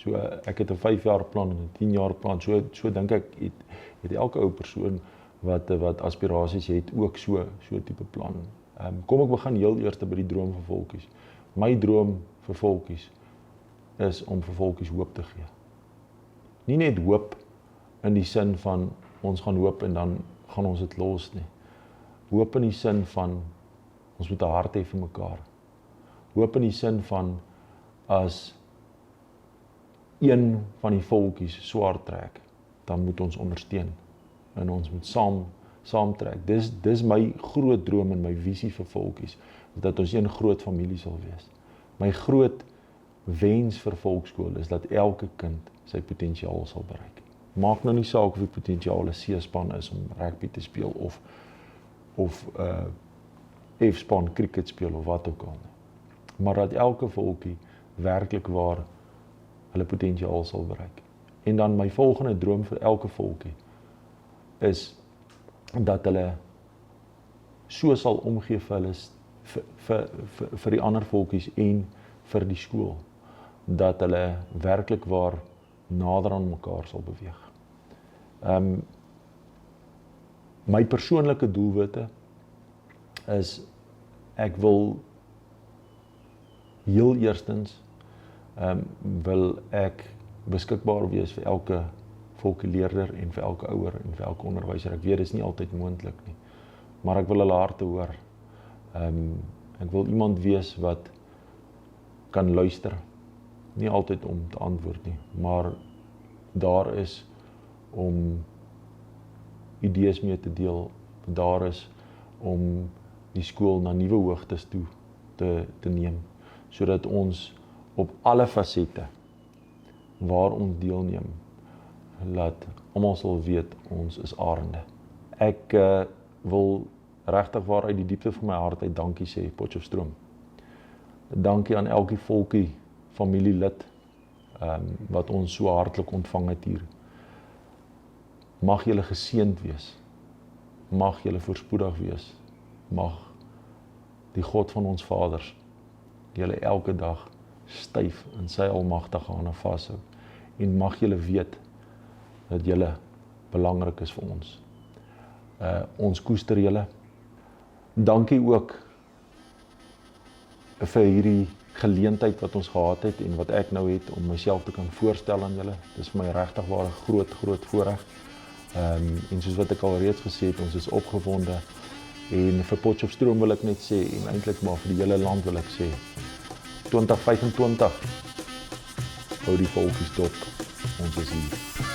So ek het 'n 5 jaar plan en 'n 10 jaar plan. So dink ek het elke ou persoon wat aspirasies het ook so tipe plan. Kom ek begin heel eers by die droom vir volkies. My droom vir volkies is om vir volkies hoop te gee. Nie net hoop in die sin van ons gaan hoop en dan gaan ons dit los nie. Hoop in die sin van ons moet 'n hart hê vir mekaar. Hoop in die sin van as een van die volkies swaar trek, dan moet ons ondersteun en ons moet saam trek. Dis my groot droom en my visie vir volkies, dat ons een groot familie sal wees. My groot wens vir volkskool is dat elke kind sy potensiaal sal bereik. Maak nou nie saak of die potensiaal 'n C-span is om rugby te speel of F-span cricket speel of wat ook al nie. Maar dat elke volkie werklik waar hulle potensiaal sal bereik. En dan my volgende droom vir elke volkie is dat hulle so sal omgee vir hulle vir die ander volkies en vir die skool, dat hulle werklik waar nader aan mekaar sal beweeg. My persoonlike doelwitte is ek wil heel eerstens wil ek beskikbaar wees vir elke volksleerder en vir elke ouer en vir elke onderwyser. Ek weet dit is nie altyd moontlik nie, maar ek wil hulle harte hoor. Ek wil iemand wees wat kan luister, nie altyd om te antwoord nie, maar daar is om idees mee te deel, daar is om die skool na nuwe hoogtes toe te neem, sodat ons op alle fasette waar ons deelneem, laat almal sal weet ons is arende. Ek wil regtig waar uit die diepte van my hart uit dankie sê Potchefstroom. Dankie aan elke volkie familielid wat ons so hartlik ontvang het hier. Mag julle geseënd wees. Mag julle voorspoedig wees. Mag die God van ons vaders julle elke dag styf in sy almagtige hande vashou. En mag julle weet dat julle belangrik is vir ons. Ons koester julle. Dankie ook vir hierdie geleentheid wat ons gehad het en wat ek nou het om myself te kan voorstel aan julle. Dis vir my regtig waar 'n groot voorreg. En soos wat ek al reeds gesê het, ons is opgewonde. En vir Potchefstroom wil ek net sê, en eintlik maar vir die hele land wil ek sê, 2025 hou die volkies dop. Ons is hier.